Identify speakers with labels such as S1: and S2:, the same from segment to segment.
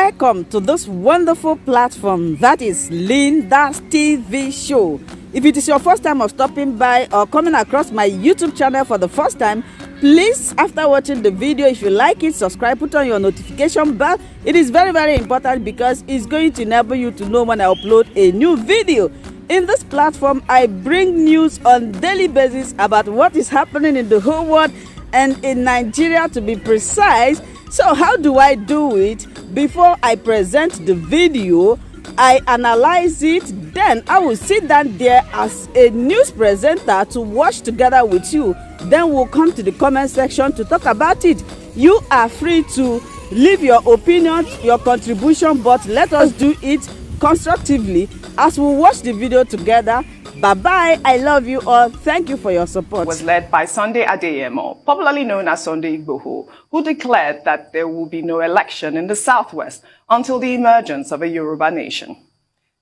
S1: Welcome to this wonderful platform that is Linda's TV show. If it is your first time of stopping by or coming across my YouTube channel for the first time, please, after watching the video, if you like it, subscribe, put on your notification bell. It is very, very important because it's going to enable you to know when I upload a new video. In this platform, I bring news on daily basis about what is happening in the whole world and in Nigeria, to be precise. So how do I do it? Before I present the video, I analyze it, then I will sit down there as a news presenter to watch together with you. Then we'll come to the comment section to talk about it. You are free to leave your opinion, your contribution, but let us do it constructively as we watch the video together. Bye-bye. I love you all. Thank you for your support.
S2: Was led by Sunday Adeyemo, popularly known as Sunday Igboho, who declared that there will be no election in the Southwest until the emergence of a Yoruba nation.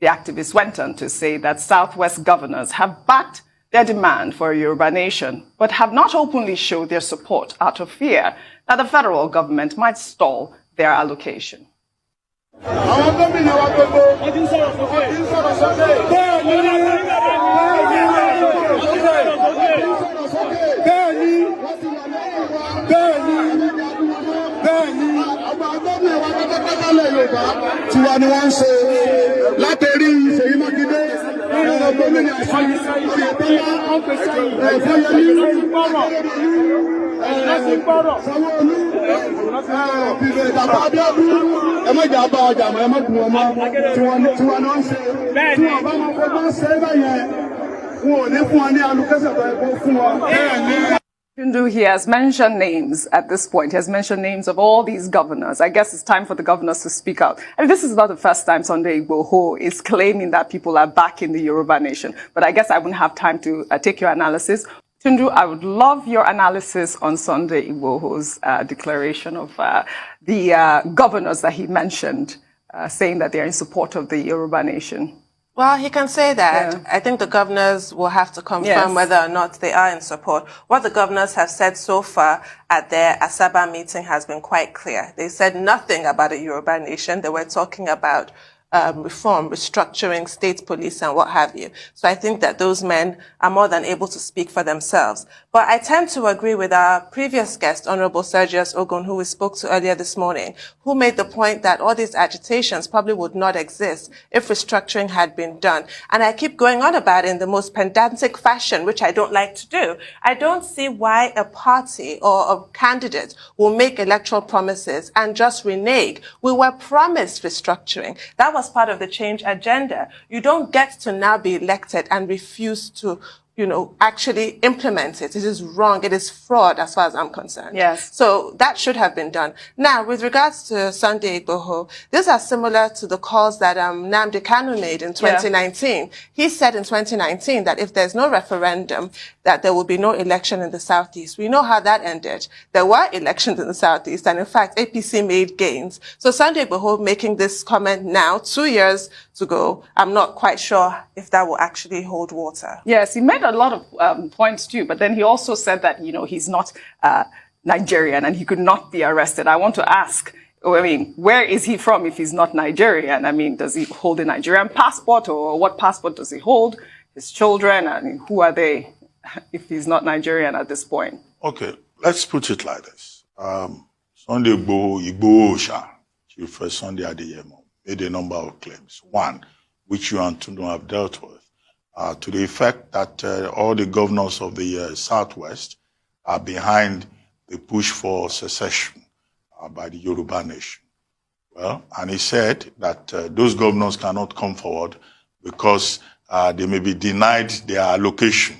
S2: The activist went on to say that Southwest governors have backed their demand for a Yoruba nation, but have not openly showed their support out of fear that the federal government might stall their allocation. He has mentioned names at this point. He has mentioned names of all these governors. I guess it's time for the governors to speak out. And this is not the first time Sunday Igboho is claiming that people are back in the Yoruba nation. But I guess I wouldn't have time to take your analysis. Tundu, I would love your analysis on Sunday Igboho's declaration of the governors that he mentioned, saying that they're in support of the Yoruba nation.
S3: Well, he can say that. Yeah. I think the governors will have to confirm whether or not they are in support. What the governors have said so far at their Asaba meeting has been quite clear. They said nothing about a Yoruba nation. They were talking about reform, restructuring state police and what have you. So I think that those men are more than able to speak for themselves. But I tend to agree with our previous guest, Honorable Sergius Ogun, who we spoke to earlier this morning, who made the point that all these agitations probably would not exist if restructuring had been done. And I keep going on about it in the most pedantic fashion, which I don't like to do. I don't see why a party or a candidate will make electoral promises and just renege. We were promised restructuring. That was part of the change agenda. You don't get to now be elected and refuse to, actually implement it. It is wrong. It is fraud as far as I'm concerned.
S2: Yes.
S3: So that should have been done. Now, with regards to Sunday Igboho, these are similar to the calls that Nnamdi Kanu made in 2019. Yeah. He said in 2019 that if there's no referendum, that there will be no election in the Southeast. We know how that ended. There were elections in the Southeast, and in fact, APC made gains. So Sunday Igboho making this comment now, 2 years to go, I'm not quite sure if that will actually hold water.
S2: Yes, he made a lot of points too, but then he also said that, he's not Nigerian and he could not be arrested. I want to ask, where is he from if he's not Nigerian? Does he hold a Nigerian passport, or what passport does he hold? His children, who are they if he's not Nigerian at this point?
S4: Okay, let's put it like this. Sunday Igboho, Chief Sunday Adeyemo, made a number of claims. One, which you and Tundu have dealt with, to the effect that all the governors of the Southwest are behind the push for secession by the Yoruba nation. Well, and he said that those governors cannot come forward because they may be denied their allocation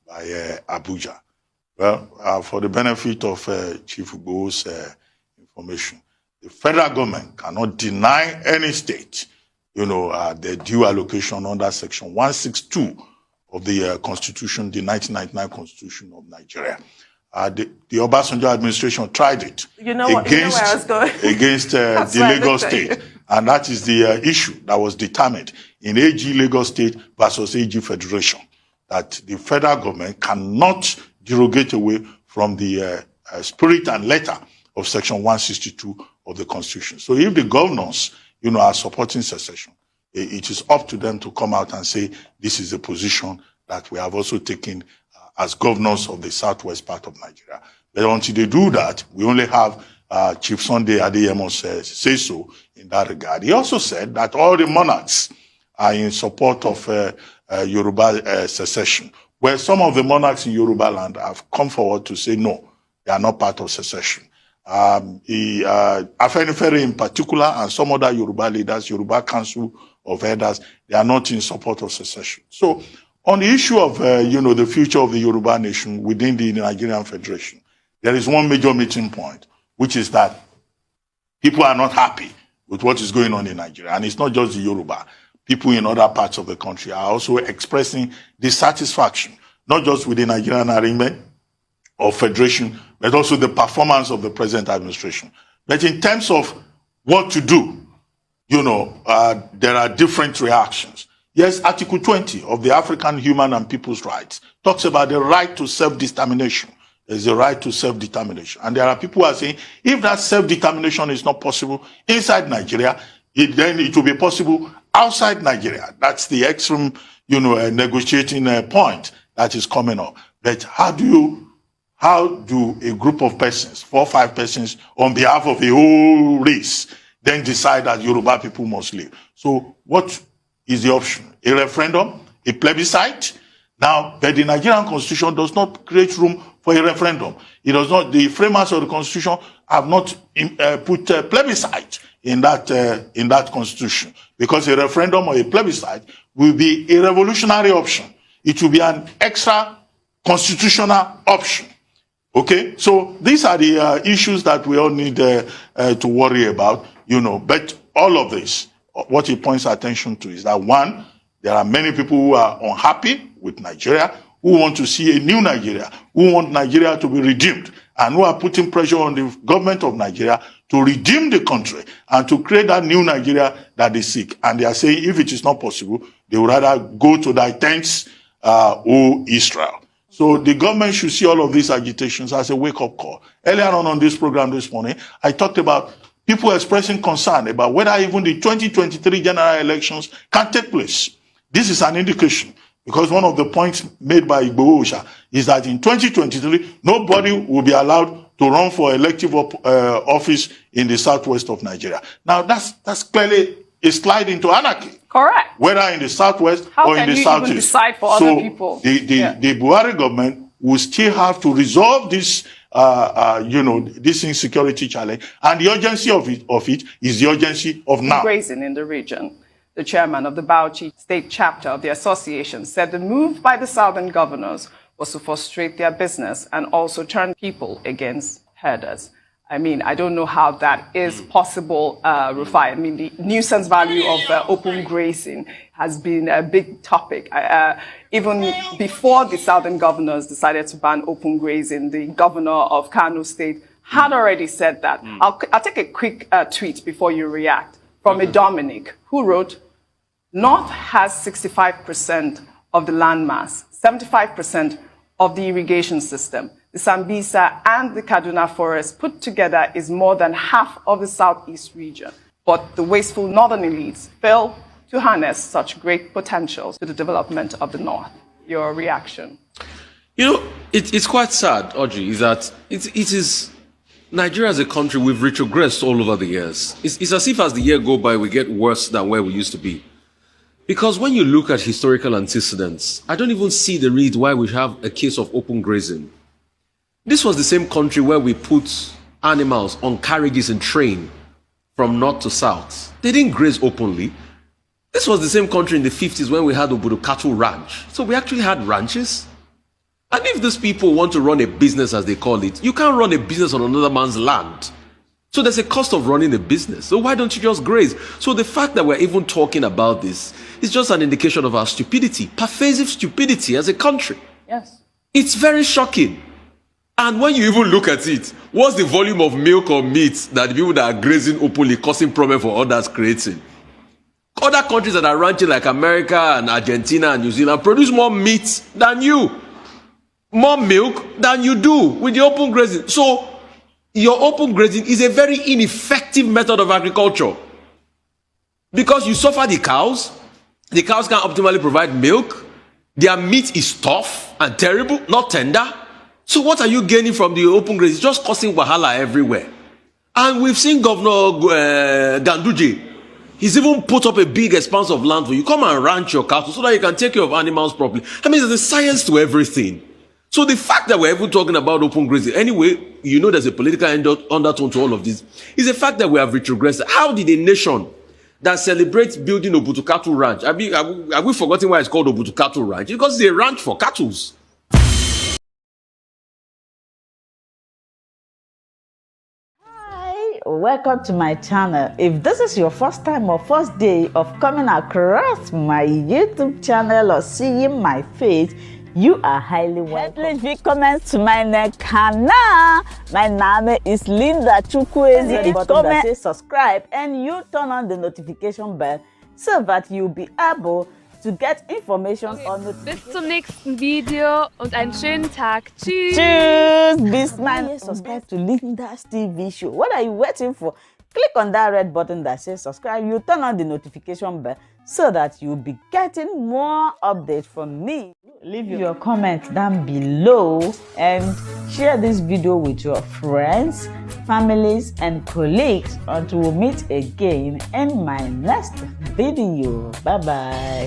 S4: by Abuja. Well, for the benefit of Chief Igboho's information, the federal government cannot deny any state, the due allocation under Section 162 of the Constitution, the 1999 Constitution of Nigeria. The Obasanjo administration tried it against the Lagos State, and that is the issue that was determined in AG Lagos State versus AG Federation, that the federal government cannot derogate away from the spirit and letter of Section 162 of the Constitution. So if the governors, are supporting secession, it is up to them to come out and say, this is the position that we have also taken as governors of the southwest part of Nigeria. But until they do that, we only have Chief Sunday Adeyemo say so in that regard. He also said that all the monarchs are in support of Yoruba secession, where some of the monarchs in Yoruba land have come forward to say no, they are not part of secession. Afenifere in particular and some other Yoruba leaders, Yoruba Council of Elders, they are not in support of secession. So on the issue of, the future of the Yoruba nation within the Nigerian Federation, there is one major meeting point, which is that people are not happy with what is going on in Nigeria. And it's not just the Yoruba. People in other parts of the country are also expressing dissatisfaction, not just with the Nigerian arrangement or federation, but also the performance of the present administration. But in terms of what to do, there are different reactions. Yes, Article 20 of the African Human and People's Rights talks about the right to self-determination. There's a right to self-determination. And there are people who are saying, if that self-determination is not possible inside Nigeria, then it will be possible outside Nigeria. That's the extreme, negotiating point that is coming up. But how do a group of persons, 4 or 5 persons, on behalf of a whole race, then decide that Yoruba people must leave? So what is the option? A referendum? A plebiscite? Now, but the Nigerian Constitution does not create room for a referendum. It does not. The framers of the Constitution have not put a plebiscite in that Constitution, because a referendum or a plebiscite will be a revolutionary option. It will be an extra constitutional option. Okay, so these are the issues that we all need to worry about. But all of this, what it points attention to is that, one, there are many people who are unhappy with Nigeria, who want to see a new Nigeria, who want Nigeria to be redeemed, and who are putting pressure on the government of Nigeria to redeem the country and to create that new Nigeria that they seek. And they are saying, if it is not possible, they would rather go to thy tents, O Israel. So the government should see all of these agitations as a wake-up call. Earlier on this program this morning, I talked about people expressing concern about whether even the 2023 general elections can take place. This is an indication, because one of the points made by Igboho is that in 2023, nobody will be allowed to run for elective office in the southwest of Nigeria. Now, that's clearly a slide into anarchy.
S2: Correct.
S4: Whether in the southwest
S2: How
S4: or in the southeast.
S2: How can you even decide for other people?
S4: The Buhari government will still have to resolve this, this insecurity challenge, and the urgency of it is the urgency of now.
S2: Grazing in the region. The chairman of the Bauchi State Chapter of the association said the move by the southern governors was to frustrate their business and also turn people against herders. I mean, I don't know how that is possible, Rufai. I mean, the nuisance value of open grazing has been a big topic. Even before the southern governors decided to ban open grazing, the governor of Kanu State had already said that. I'll take a quick tweet before you react from a Dominic who wrote, North has 65% of the landmass, 75% of the irrigation system. The Sambisa and the Kaduna forest put together is more than half of the southeast region. But the wasteful northern elites fail to harness such great potential to the development of the North. Your reaction?
S5: It's quite sad, Audrey, is that it is Nigeria as a country, we've retrogressed all over the years. It's as if as the year go by, we get worse than where we used to be. Because when you look at historical antecedents, I don't even see the reason why we have a case of open grazing. This was the same country where we put animals on carriages and train from north to south. They didn't graze openly. This was the same country in the 50s when we had Obudu Cattle Ranch. So we actually had ranches. And if these people want to run a business, as they call it, you can't run a business on another man's land. So there's a cost of running a business. So why don't you just graze? So the fact that we're even talking about this is just an indication of our stupidity, pervasive stupidity as a country.
S2: Yes.
S5: It's very shocking. And when you even look at it, what's the volume of milk or meat that the people that are grazing openly causing problem for others creating? Other countries that are ranching like America and Argentina and New Zealand produce more meat than you. More milk than you do with the open grazing. So your open grazing is a very ineffective method of agriculture because you suffer the cows can't optimally provide milk, their meat is tough and terrible, not tender. So what are you gaining from the open grazing? It's just causing wahala everywhere. And we've seen Governor Ganduje, he's even put up a big expanse of land for you. Come and ranch your cattle so that you can take care of animals properly. I mean, there's a science to everything. So the fact that we're even talking about open grazing, anyway, you know there's a political undertone to all of this, is the fact that we have retrogressed. How did a nation that celebrates building Obutu Cattle Ranch, have we forgotten why it's called Obutu Cattle Ranch? Because it's a ranch for cattle.
S1: Welcome to my channel. If this is your first time or first day of coming across my YouTube channel or seeing my face, you are highly welcome. Please willkommen zu meinem Kanal. My name is Linda Chukwueze. Comment, say subscribe, and you turn on the notification bell so that you'll be able to get information on notifications.
S6: Bis zum nächsten Video und einen schönen Tag. Tschüss.
S1: Tschüss. Bis man subscribe to Linda's TV show. What are you waiting for? Click on that red button that says subscribe. You turn on the notification bell so that you'll be getting more updates from me. Leave your comment down below and share this video with your friends, families, and colleagues until we meet again in my next video. Bye bye.